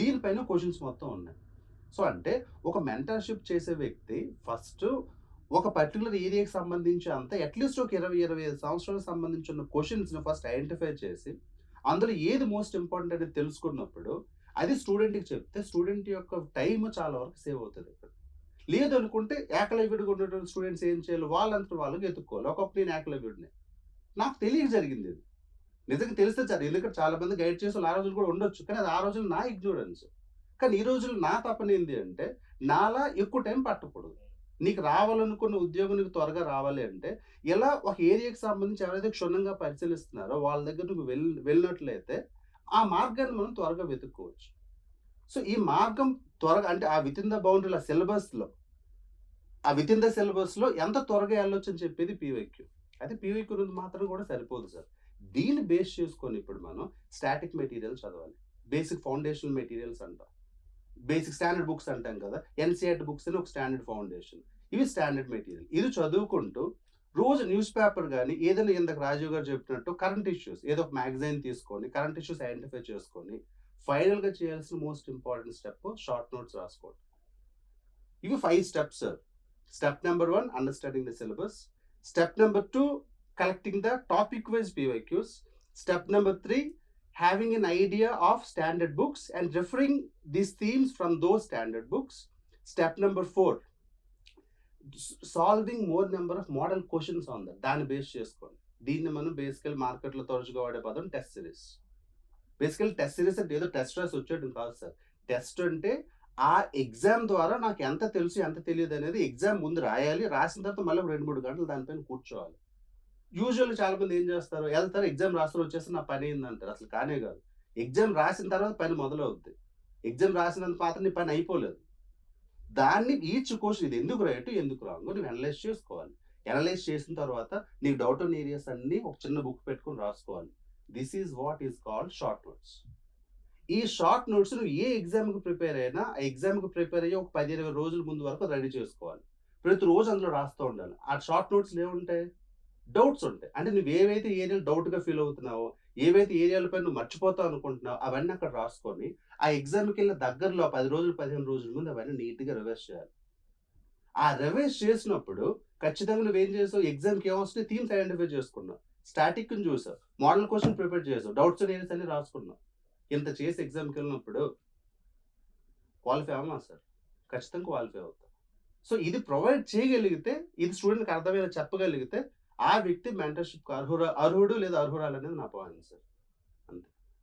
దీనిపైన క్వెషన్స్ మొత్తం ఉన్నాయి. సో, అంటే ఒక మెంటర్‌షిప్ చేసే వ్యక్తి ఫస్టు ఒక పర్టిక్యులర్ ఏరియాకి సంబంధించి అంతా అట్‌లీస్ట్ ఒక 20, 25 సంవత్సరాలకు సంబంధించిన క్వెషన్స్‌ని ఫస్ట్ ఐడెంటిఫై చేసి, అందులో ఏది మోస్ట్ ఇంపార్టెంట్ అనేది తెలుసుకున్నప్పుడు, అది స్టూడెంట్‌కి చెప్తే స్టూడెంట్ యొక్క టైమ్ చాలా వరకు సేవ్ అవుతది ఇక్కడ. లేదనుకుంటే ఏకలవ్యుడిగా ఉన్నటువంటి స్టూడెంట్స్ ఏం చేయాలి? వాళ్ళంతట వాళ్ళుగా ఎతుక్కోవాలి. ఒకప్పుడు నేను ఏకలవ్యుడినే. నాకు తెలియక జరిగిందిది. నిజంగా తెలిస్తే చాలు. ఎందుకంటే చాలా మంది గైడ్ చేసేవాళ్ళు ఆ రోజుల్లో కూడా ఉండొచ్చు. కానీ అది ఆ రోజుల్లో నా ఇగ్నోరెన్స్. కానీ ఈ రోజుల్లో నా తపనేంది అంటే, నాలా ఎక్కువ టైం పట్టకూడదు. నీకు రావాలనుకున్న ఉద్యోగం నీకు త్వరగా రావాలి అంటే, ఇలా ఒక ఏరియాకి సంబంధించి ఎవరైతే క్షుణ్ణంగా పరిశీలిస్తున్నారో వాళ్ళ దగ్గర నువ్వు వెళ్ళినట్లయితే, ఆ మార్గాన్ని మనం త్వరగా వెతుక్కోవచ్చు. సో, ఈ మార్గం త్వరగా అంటే ఆ వితిన్ ద బౌండరీల సిలబస్‌లో, ఆ వితిన్ ద సిలబస్‌లో ఎంత త్వరగా ఎళ్ళొచ్చని చెప్పేది పీవైక్యూ. అయితే పీవైక్యూ అనేది మాత్రం కూడా సరిపోదు సార్. దీన్ని బేస్ చేసుకొని ఇప్పుడు మనం స్టాటిక్ మెటీరియల్ చదవాలి. బేసిక్ ఫౌండేషనల్ మెటీరియల్స్ అంటాం. బేసిక్ స్టాండర్డ్ బుక్స్ అంటాం కదా! ఎన్‌సీఈఆర్‌టీ బుక్స్ అని ఒక స్టాండర్డ్ ఫౌండేషన్. ఇవి స్టాండర్డ్ మెటీరియల్. ఇది చదువుకుంటూ రోజు న్యూస్ పేపర్ గాని, ఏదైనా ఇందాక రాజీవ్ గారు చెప్పినట్టు కరెంట్ ఇష్యూస్ ఏదో ఒక మ్యాగజైన్ తీసుకొని, కరెంట్ ఇష్యూస్ ఐడెంటిఫై చేసుకొని, ఫైనల్‌గా చేయాల్సిన most important step short notes రాసుకోవడం. ఇవి 5 steps. Step number 1 understanding the syllabus. Step number 2 collecting the topic wise PYQs. Step number 3 having an idea of standard books and referring these themes from those standard books. Step number 4 solving more number of model questions on that. దాన్ని base చేసుకోండి. దీన్ని మనం బేసికల్ మార్కెట్‌లో తరచుగా వాడే పదం test series. బేసికల్ టెస్ట్ సిరీస్ అంటే ఏదో టెస్ట్ రాసి వచ్చేయడం కాదు సార్. టెస్ట్ అంటే ఆ ఎగ్జామ్ ద్వారా నాకు ఎంత తెలుసు, ఎంత తెలియదనేది ఎగ్జామ్ ముందు రాయాలి. రాసిన తర్వాత మళ్ళీ ఒక 2, 3 గంటలు దానిపైన కూర్చోవాలి. యూజువల్‌గా చాలామంది ఏం చేస్తారు? ఎళ్తారు, ఎగ్జామ్ రాస్తారు, వచ్చేసి నా పనయిందంటారు. అసలు కానే కాదు. ఎగ్జామ్ రాసిన తర్వాత పని మొదలవుద్ది. ఎగ్జామ్ రాసినంత మాత్రం నీ పని అయిపోలేదు. దాన్ని ఈచ్ క్వెషన్ ఇది ఎందుకు రైట్, ఎందుకు రాంగ్ నువ్వు అనలైజ్ చేసుకోవాలి. అనలైజ్ చేసిన తర్వాత నీకు డౌట్ ఉన్న ఏరియాస్ అన్నీ ఒక చిన్న బుక్ పెట్టుకొని రాసుకోవాలి. This is what is called short notes. ఈ షార్ట్ నోట్స్ నువ్వు ఏ ఎగ్జామ్‌కి ప్రిపేర్ అయినా, ఆ ఎగ్జామ్‌కి ప్రిపేర్ అయ్యి ఒక 10, 20 రోజుల ముందు వరకు రెడీ చేసుకోవాలి. ప్రతిరోజు అందులో రాస్తూ ఉండాలి. ఆ షార్ట్ నోట్స్‌లో ఏముంటాయి? డౌట్స్ ఉంటాయి. అంటే నువ్వు ఏవైతే ఏరియాలో డౌట్‌గా ఫీల్ అవుతున్నావో, ఏవైతే ఏరియాలపై నువ్వు మర్చిపోతావు అనుకుంటున్నావో అవన్నీ అక్కడ రాసుకొని, ఆ ఎగ్జామ్‌కెళ్ళిన దగ్గరలో 10 రోజులు, 15 రోజుల ముందు అవన్నీ నీట్‌గా రివైజ్ చేయాలి. ఆ రివైజ్ చేసినప్పుడు ఖచ్చితంగా నువ్వేం చేసావు? ఎగ్జామ్‌కి ఏమొస్తాయి? థీమ్స్ ఐడెంటిఫై చేసుకున్నావు. స్టాటిక్‌ని చూసావు. మోడల్ క్వెషన్ ప్రిపేర్ చేసావు. డౌట్స్ ఉన్న ఏరియాస్ అన్నీ రాసుకున్నావు. ఇంత చేసి ఎగ్జామ్‌కెళ్ళినప్పుడు క్వాలిఫై అవ్వమా సార్? ఖచ్చితంగా క్వాలిఫై అవుతాం. సో, ఇది ప్రొవైడ్ చేయగలిగితే, ఇది స్టూడెంట్‌కి అర్థమయ్యేలా చెప్పగలిగితే, ఆ వ్యక్తి మెంటర్‌షిప్‌కి అర్హుడు లేదా అర్హురాలనేది నా పాయింట్ సార్.